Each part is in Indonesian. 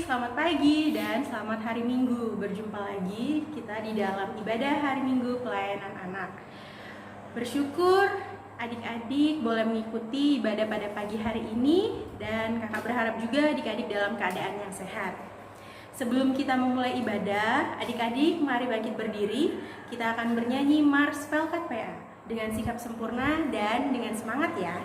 selamat pagi dan selamat hari Minggu. Berjumpa lagi kita di dalam ibadah hari Minggu pelayanan anak. Bersyukur adik-adik boleh mengikuti ibadah pada pagi hari ini, dan kakak berharap juga adik-adik dalam keadaan yang sehat. Sebelum kita memulai ibadah, adik-adik mari bangkit berdiri. Kita akan bernyanyi Mars Velvet PA dengan sikap sempurna dan dengan semangat ya.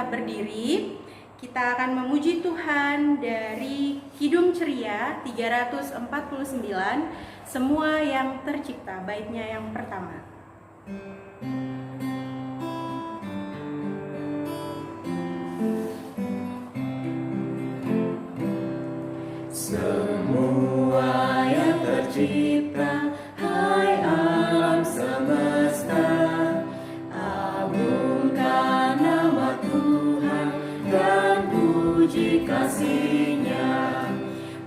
Berdiri, kita akan memuji Tuhan dari Kidung Ceria 349, semua yang tercipta, baitnya yang pertama. Semua yang tercipta, hai alam semesta, agungkan nama Tuhan dan puji kasih-Nya.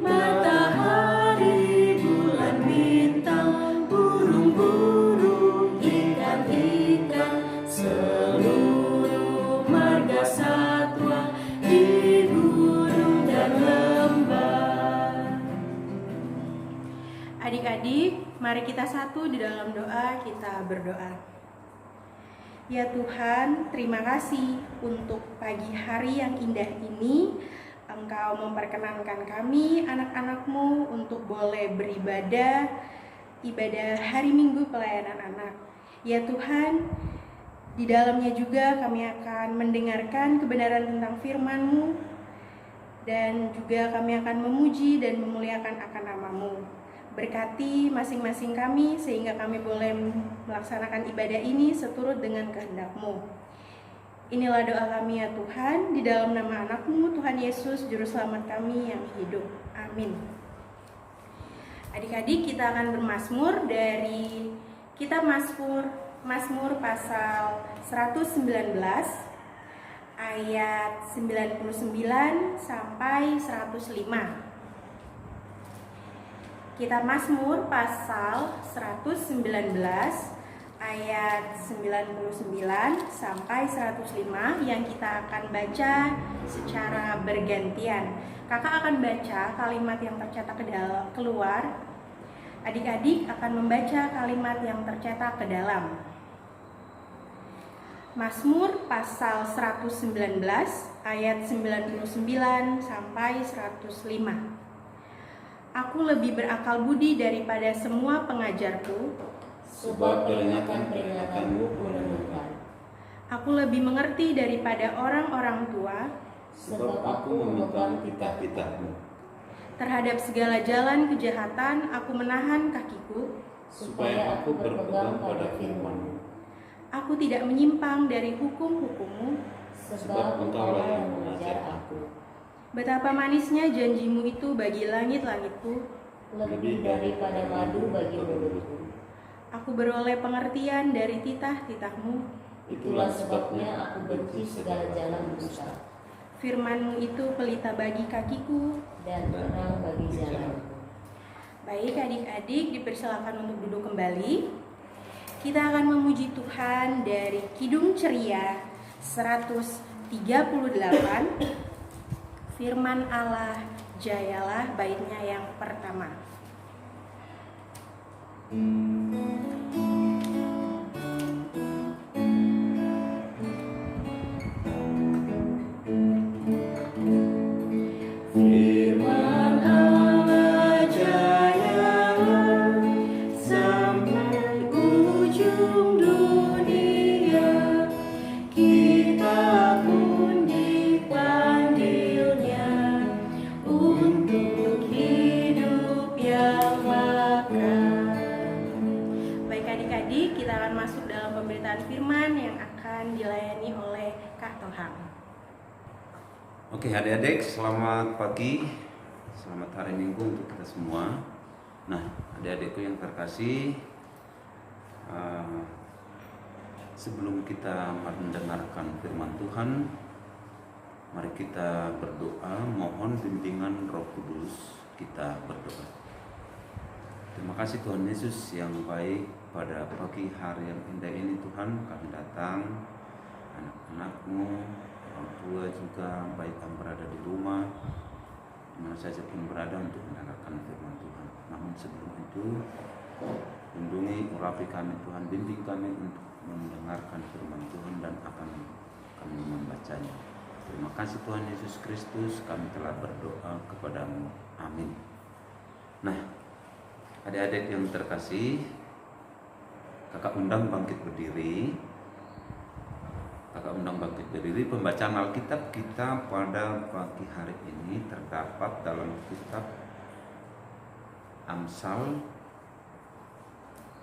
Matahari, bulan, bintang, burung-burung, ikan-ikan, seluruh marga satwa di gunung dan lembah. Adik-adik, mari kita satu di dalam doa. Kita berdoa. Ya Tuhan, terima kasih untuk pagi hari yang indah ini. Engkau memperkenankan kami, anak-anak-Mu, untuk boleh beribadah, ibadah hari Minggu pelayanan anak. Ya Tuhan, di dalamnya juga kami akan mendengarkan kebenaran tentang firman-Mu, dan juga kami akan memuji dan memuliakan akan nama-Mu. Berkati masing-masing kami sehingga kami boleh melaksanakan ibadah ini seturut dengan kehendak-Mu. Inilah doa kami ya Tuhan, di dalam nama anak-Mu, Tuhan Yesus, Juru Selamat kami yang hidup. Amin. Adik-adik, kita akan bermazmur dari kitab Mazmur pasal 119 ayat 99 sampai 105. Kitab Mazmur pasal 119 ayat 99 sampai 105 yang kita akan baca secara bergantian. Kakak akan baca kalimat yang tercetak keluar. Adik-adik akan membaca kalimat yang tercetak ke dalam. Mazmur pasal 119 ayat 99 sampai 105. Aku lebih berakal budi daripada semua pengajarku, sebab peringatan-peringatanmu menentukan. Aku lebih mengerti daripada orang-orang tua, sebab aku memegang kitab-kitab-Mu. Terhadap segala jalan kejahatan aku menahan kakiku, supaya aku berpegang pada firman-Mu. Aku tidak menyimpang dari hukum-hukum-Mu, Sebab Engkaulah yang mengajar aku. Betapa manisnya janji-Mu itu bagi langit-langitku. Lebih daripada madu bagi mulutku. Aku beroleh pengertian dari titah-titah-Mu. Itulah sebabnya aku benci segala jalan dusta, Firman-Mu itu pelita bagi kakiku. dan terang bagi jalanku. Baik adik-adik, dipersilakan untuk duduk kembali. Kita akan memuji Tuhan dari Kidung Ceria 138. Firman Allah, jayalah, baitnya yang pertama. Firman Allah jayalah sampai ujung dunia. Kita pun dipanggilnya untuk hidup yang makan. Baik adik-adik, kita akan masuk dalam pemberitaan firman yang akan dilayani oleh Kak Tohang. Oke adik-adik, selamat pagi, selamat hari Minggu untuk kita semua. Nah adik-adikku yang terkasih, sebelum kita mendengarkan firman Tuhan, mari kita berdoa, mohon bimbingan Roh Kudus. Kita berdoa. Terima kasih Tuhan Yesus yang baik, pada pagi hari yang indah ini Tuhan kami datang, anak-anak-Mu, orang tua juga, baik yang berada di rumah, dimana saja pun berada, untuk mendengarkan firman Tuhan. Namun sebelum itu, lindungi, urapi kami Tuhan, bimbing kami untuk mendengarkan firman Tuhan dan akan kami membacanya. Terima kasih Tuhan Yesus Kristus, kami telah berdoa kepadamu. Amin. Nah, adik-adik yang terkasih, kakak undang bangkit berdiri. Kakak undang bangkit berdiri. Pembacaan Alkitab kita pada pagi hari ini terdapat dalam kitab Amsal,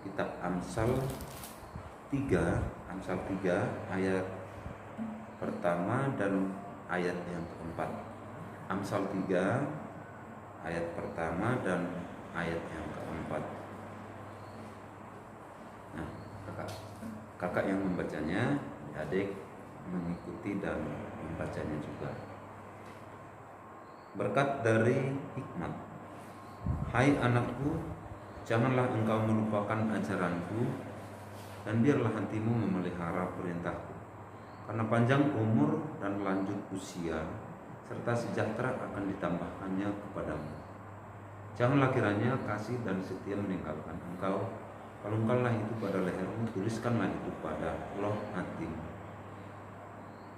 kitab Amsal 3 ayat pertama dan ayat yang keempat. Amsal 3 ayat pertama dan ayat yang keempat. Nah, kakak yang membacanya, adik mengikuti dan membacanya juga. Berkat dari hikmat. Hai anakku, janganlah engkau melupakan ajaranku, dan biarlah hatimu memelihara perintahku. Karena panjang umur dan lanjut usia, serta sejahtera akan ditambahkannya kepadamu. Janganlah kiranya kasih dan setia meninggalkan engkau. Kalungkanlah itu pada lehermu, tuliskanlah itu pada loh hatimu.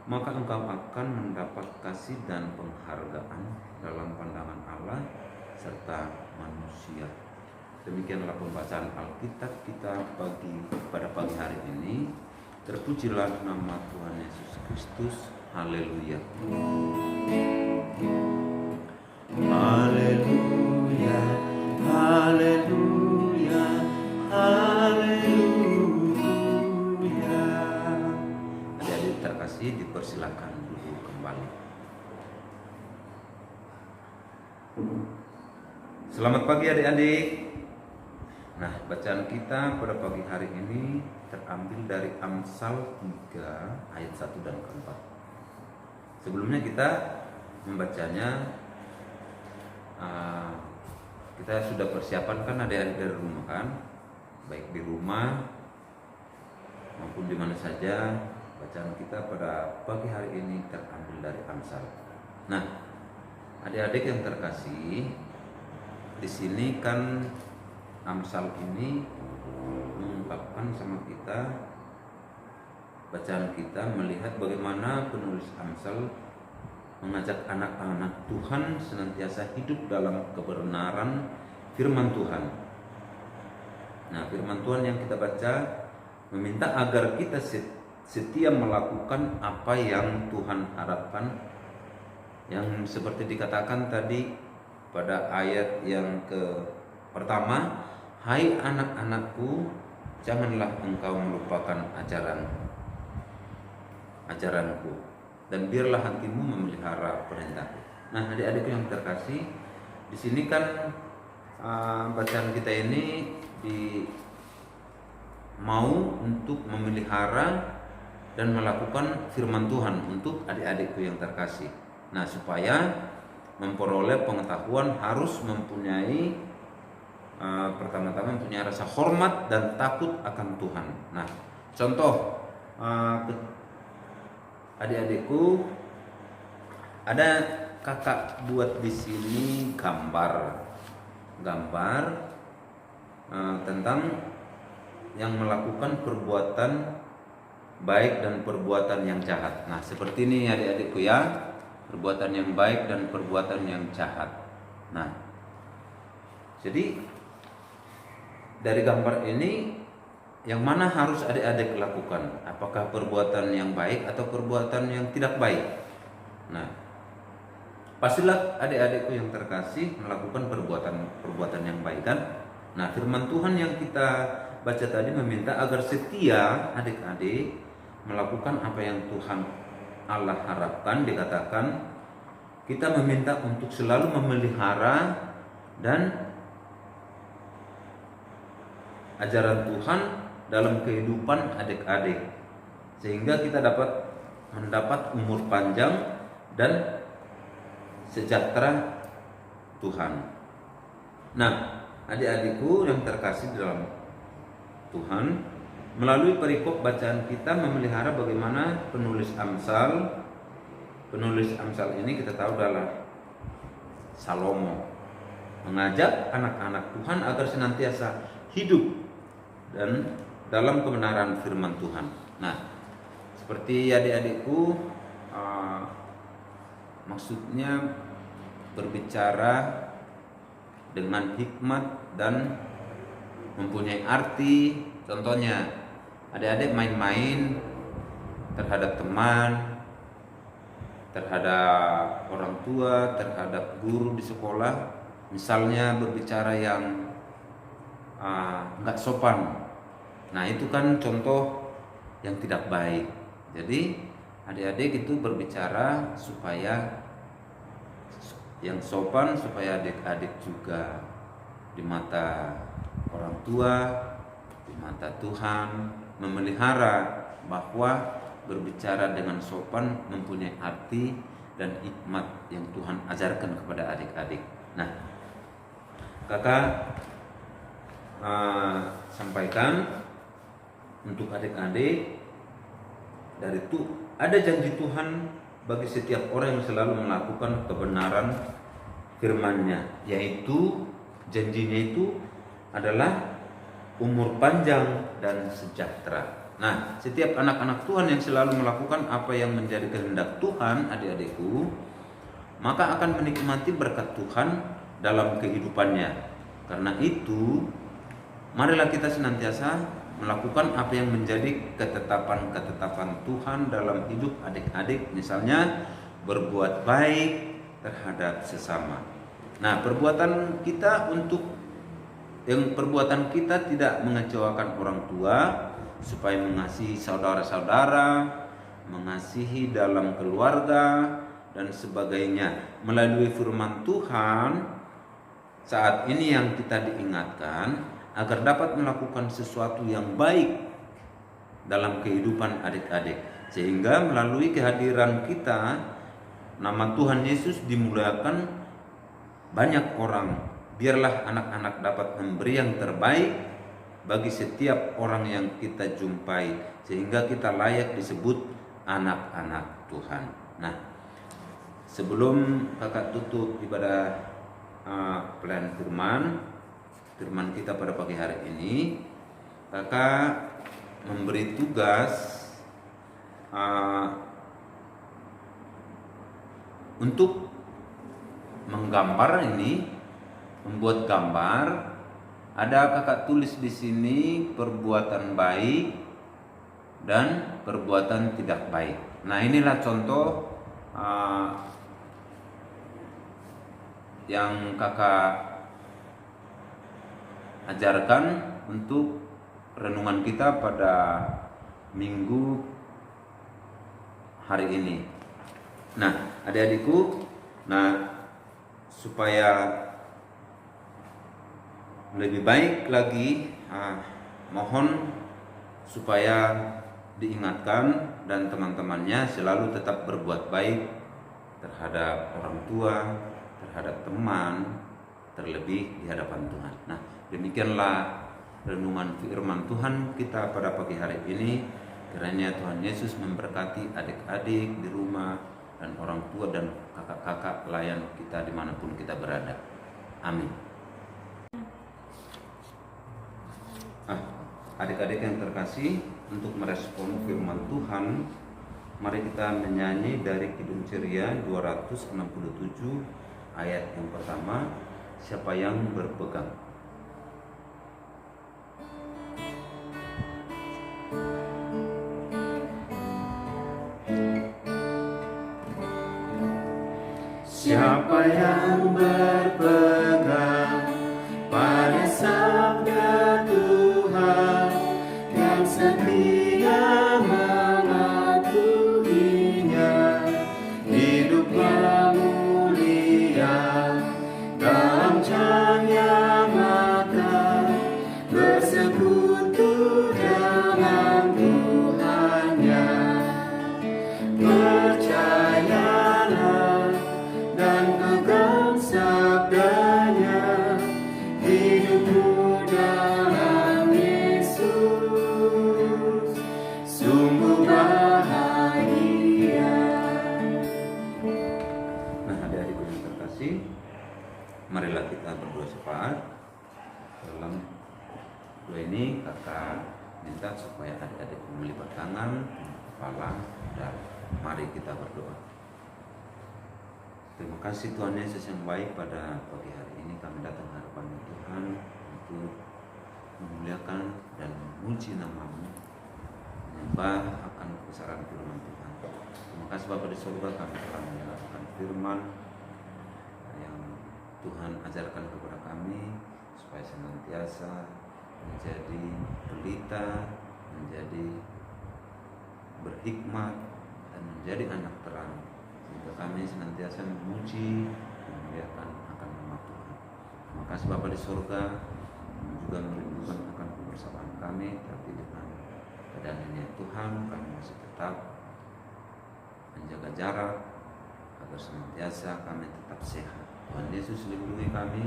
Maka engkau akan mendapat kasih dan penghargaan dalam pandangan Allah serta manusia. Demikianlah pembacaan Alkitab kita pada pagi hari ini. Terpujilah nama Tuhan Yesus Kristus. Haleluya. Haleluya, haleluya, haleluya. Adik-adik terkasih, dipersilakan duduk kembali. Selamat pagi adik-adik. Nah, bacaan kita pada pagi hari ini terambil dari Amsal 3 ayat 1 dan 4. Sebelumnya kita membacanya, kita sudah persiapan kan adik-adik dari rumah kan, baik di rumah maupun di mana saja. Bacaan kita pada pagi hari ini terambil dari Amsal. Nah, adik-adik yang terkasih, di sini kan Amsal ini mengungkapkan sama kita, bacaan kita melihat bagaimana penulis Amsal mengajak anak-anak Tuhan senantiasa hidup dalam kebenaran firman Tuhan. Nah, firman Tuhan yang kita baca meminta agar kita setia melakukan apa yang Tuhan harapkan, yang seperti dikatakan tadi pada ayat yang pertama, Hai anak-anakku, janganlah engkau melupakan ajaranku, dan biarlah hatimu memelihara perintahku. Nah, adik-adikku yang terkasih, di sini kan bacaan kita ini mau untuk memelihara dan melakukan firman Tuhan untuk adik-adikku yang terkasih. Nah, supaya memperoleh pengetahuan harus mempunyai pertama-tama mempunyai rasa hormat dan takut akan Tuhan. Nah, contoh adik-adikku, ada kakak buat di sini gambar tentang yang melakukan perbuatan baik dan perbuatan yang jahat. Nah, seperti ini adik-adikku ya, perbuatan yang baik dan perbuatan yang jahat. Nah, jadi dari gambar ini yang mana harus adik-adik lakukan? Apakah perbuatan yang baik atau perbuatan yang tidak baik? Nah, pastilah adik-adikku yang terkasih melakukan perbuatan yang baik kan? Nah, firman Tuhan yang kita baca tadi meminta agar setia adik-adik melakukan apa yang Tuhan Allah harapkan. Dikatakan kita meminta untuk selalu memelihara dan ajaran Tuhan dalam kehidupan adik-adik, sehingga kita dapat mendapat umur panjang dan sejahtera Tuhan. Nah, adik-adikku yang terkasih dalam Tuhan, melalui perikop bacaan kita memelihara bagaimana penulis Amsal ini kita tahu adalah Salomo, mengajak anak-anak Tuhan agar senantiasa hidup dan dalam kebenaran firman Tuhan. Nah, seperti adik-adikku, maksudnya berbicara dengan hikmat dan mempunyai arti. Contohnya, adik-adik main-main terhadap teman, terhadap orang tua, terhadap guru di sekolah, misalnya berbicara yang nggak sopan. Nah, itu kan contoh yang tidak baik. Jadi adik-adik itu berbicara supaya yang sopan, supaya adik-adik juga di mata orang tua, di mata Tuhan memelihara bahwa berbicara dengan sopan mempunyai arti dan hikmat yang Tuhan ajarkan kepada adik-adik. Nah, kakak sampaikan untuk adik-adik, dari itu ada janji Tuhan bagi setiap orang yang selalu melakukan kebenaran firman-Nya, yaitu janjinya itu adalah umur panjang dan sejahtera. Nah, setiap anak-anak Tuhan yang selalu melakukan apa yang menjadi kehendak Tuhan, adik-adikku, maka akan menikmati berkat Tuhan dalam kehidupannya. Karena itu, marilah kita senantiasa melakukan apa yang menjadi ketetapan-ketetapan Tuhan dalam hidup adik-adik, misalnya berbuat baik terhadap sesama. Nah, perbuatan kita tidak mengecewakan orang tua, supaya mengasihi saudara-saudara, mengasihi dalam keluarga dan sebagainya. Melalui firman Tuhan saat ini yang kita diingatkan agar dapat melakukan sesuatu yang baik dalam kehidupan adik-adik, sehingga melalui kehadiran kita nama Tuhan Yesus dimuliakan banyak orang. Biarlah anak-anak dapat memberi yang terbaik bagi setiap orang yang kita jumpai, sehingga kita layak disebut anak-anak Tuhan. Nah, sebelum kakak tutup ibadah pelayanan firman kita pada pagi hari ini, kakak memberi tugas untuk menggambar ini, membuat gambar. Ada kakak tulis di sini perbuatan baik dan perbuatan tidak baik. Nah, inilah contoh yang kakak ajarkan untuk renungan kita pada minggu hari ini. Nah, adik-adikku, supaya lebih baik lagi, mohon supaya diingatkan dan teman-temannya selalu tetap berbuat baik terhadap orang tua, terhadap teman, terlebih di hadapan Tuhan. Nah, demikianlah renungan firman Tuhan kita pada pagi hari ini. Kiranya Tuhan Yesus memberkati adik-adik di rumah dan orang tua dan kakak-kakak pelayan kita dimanapun kita berada. Amin. Adik-adik yang terkasih, untuk merespon firman Tuhan, mari kita menyanyi dari Kidung Ceria 267 ayat yang pertama, siapa yang berpegang. Siapa yang berpegang pada sabda Tuhan dan setia mematuhinya, hiduplah mulia dalam cahaya mata, bersekutu dengan Tuhannya. Percayalah dan pegang sabdanya, hidupmu dalam Yesus sungguh bahagia. Nah, adik-adikku yang terkasih, marilah kita berdoa syafaat. Dalam doa ini kakak minta supaya adik-adik melipat tangan, kepala, dan mari kita berdoa. Terima kasih Tuhan Yesus yang baik, pada pagi hari ini kami datang hadapan Tuhan untuk memuliakan dan memuji nama-Mu, menyembah akan kebesaran firman Tuhan. Terima kasih Bapa di surga, kami telah menyalakan firman yang Tuhan ajarkan kepada kami supaya senantiasa menjadi pelita, menjadi berhikmat, dan menjadi anak terang, sehingga kami senantiasa memuji dan memuliakan akan nama Tuhan. Terima kasih Bapa di surga, juga merindukan akan kebersamaan kami, tapi dengan kedatangannya Tuhan kami masih tetap menjaga jarak agar senantiasa kami tetap sehat. Tuhan Yesus lindungi kami,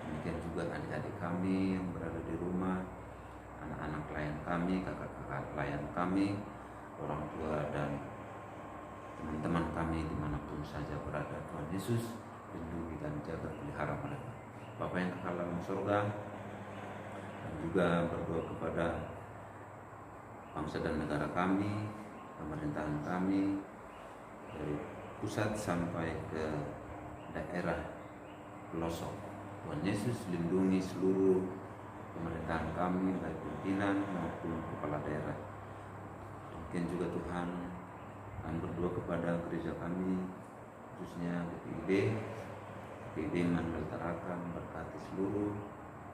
demikian juga adik-adik kami yang berada di rumah, anak-anak pelayan kami, kakak-kakak pelayan kami, orang tua dan teman-teman kami dimanapun saja berada. Tuhan Yesus lindungi dan jaga pelihara mereka. Bapa yang kekal dalam surga, dan juga berdoa kepada bangsa dan negara kami, pemerintahan kami, dari pusat sampai ke daerah pelosok. Tuhan Yesus lindungi seluruh pemerintahan kami, baik pimpinan maupun kepala daerah. Demikian juga Tuhan, kami berdoa kepada gereja kami, khususnya GPIB Mandal Tarakan, berkati seluruh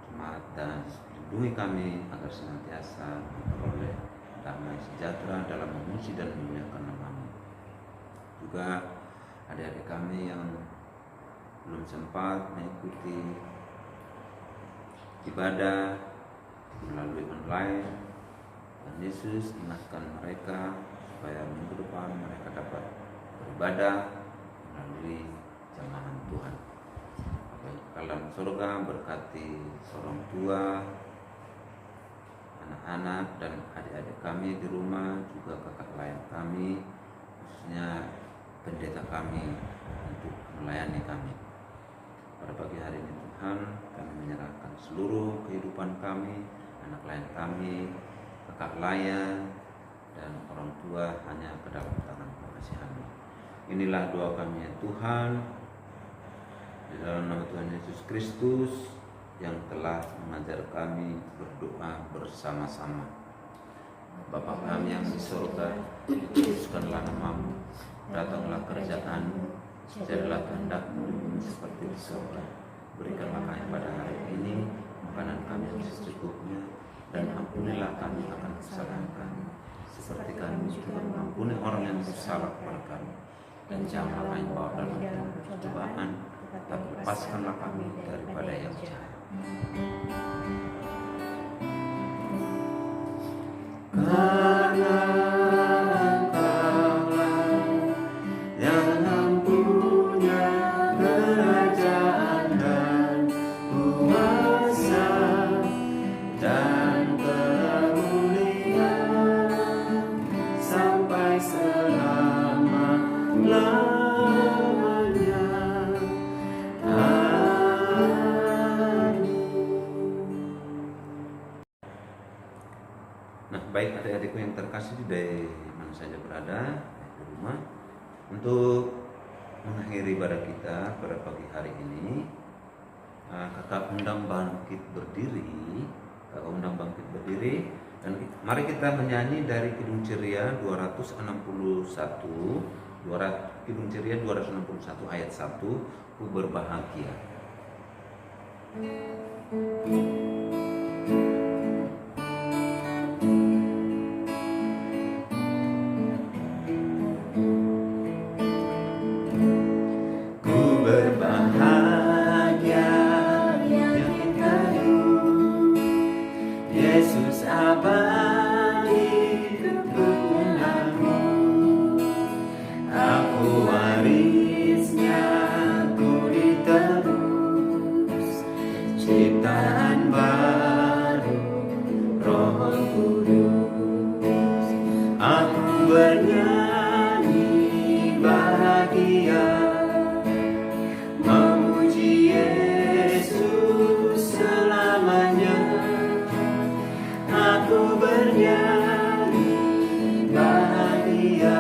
jemaat dan lindungi kami agar senantiasa memperoleh damai sejahtera dalam memuji dan memuliakan nama-Mu. Juga adik-adik kami yang belum sempat mengikuti ibadah melalui online, dan Yesus ingatkan mereka supaya minggu depan mereka dapat beribadah melalui jamahan Tuhan. Dalam surga berkati orang tua, anak-anak dan adik-adik kami di rumah, juga kakak pelayan kami, khususnya pendeta kami untuk melayani kami. Pada pagi hari ini Tuhan, kami menyerahkan seluruh kehidupan kami, anak pelayan kami, kakak pelayan, dan orang tua hanya ke dalam tangan pengasihan-Mu. Inilah doa kami ya Tuhan, di dalam nama Tuhan Yesus Kristus yang telah mengajar kami berdoa bersama-sama. Bapa kami yang di surga, dikuduskanlah nama-Mu, datanglah kerajaan-Mu, jadilah kehendak-Mu di bumi seperti di surga. Berikanlah kami pada hari ini makanan kami yang secukupnya, dan ampunilah kami akan kesalahan kami, seperti kami juga mengampuni orang yang bersalah kepada kami. Dan janganlah kami bawa dalam percobaan, tapi lepaskanlah kami daripada yang jahat. Karena Engkaulah yang mempunyai kerajaan dan kuasa dan kemuliaan sampai selama-lamanya. Nah, baik adik-adikku yang terkasih dari mana saja berada di rumah, untuk mengakhiri ibadah kita pada pagi hari ini, kakak undang bangkit berdiri, dan mari kita menyanyi dari Kidung Ceria 261, Kidung Ceria 261 ayat 1, ku berbahagia. Ciptaan baru, Roh Kudus, aku bernyanyi bahagia, memuji Yesus selamanya. Aku bernyanyi bahagia,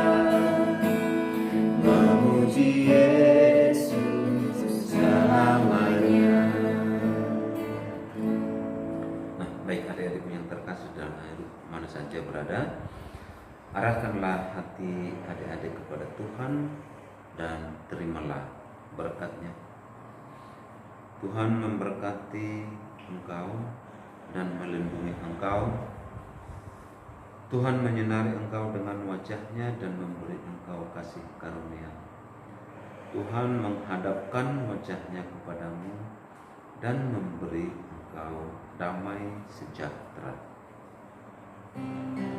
memuji Yesus selamanya. Baik adik-adikku yang terkasih dalam mana saja berada, arahkanlah hati adik-adik kepada Tuhan dan terimalah berkat-Nya. Tuhan memberkati engkau dan melindungi engkau. Tuhan menyinari engkau dengan wajah-Nya dan memberi engkau kasih karunia. Tuhan menghadapkan wajah-Nya kepadamu dan memberi engkau damai sejahtera. Amin.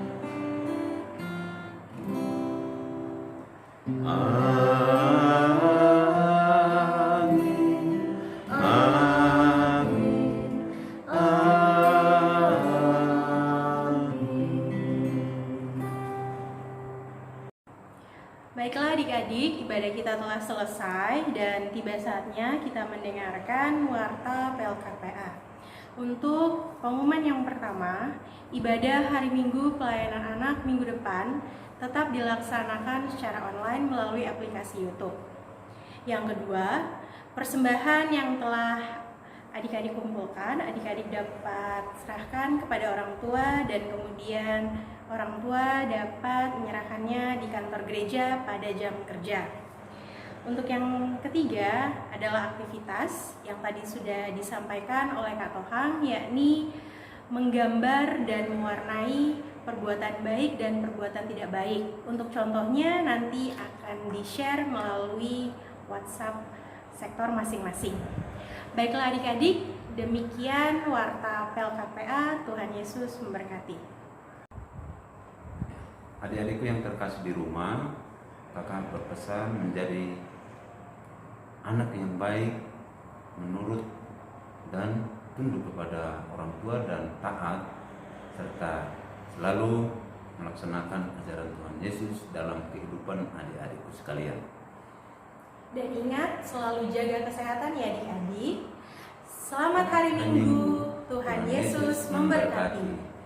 Amin. Baiklah adik-adik, ibadah kita telah selesai dan tiba saatnya kita mendengarkan warta PLKPA. Untuk pengumuman yang pertama, ibadah hari Minggu pelayanan anak minggu depan tetap dilaksanakan secara online melalui aplikasi YouTube. Yang kedua, persembahan yang telah adik-adik kumpulkan, adik-adik dapat serahkan kepada orang tua dan kemudian orang tua dapat menyerahkannya di kantor gereja pada jam kerja. Untuk yang ketiga adalah aktivitas yang tadi sudah disampaikan oleh Kak Tohang, yakni menggambar dan mewarnai perbuatan baik dan perbuatan tidak baik. Untuk contohnya nanti akan di-share melalui WhatsApp sektor masing-masing. Baiklah adik-adik, demikian warta PLKPA. Tuhan Yesus memberkati. Adik-adikku yang terkasih di rumah, kakak berpesan menjadi anak yang baik, menurut dan tunduk kepada orang tua dan taat, serta selalu melaksanakan ajaran Tuhan Yesus dalam kehidupan adik-adikku sekalian. Dan ingat, selalu jaga kesehatan ya adik-adik. Selamat hari Minggu, Tuhan Yesus memberkati.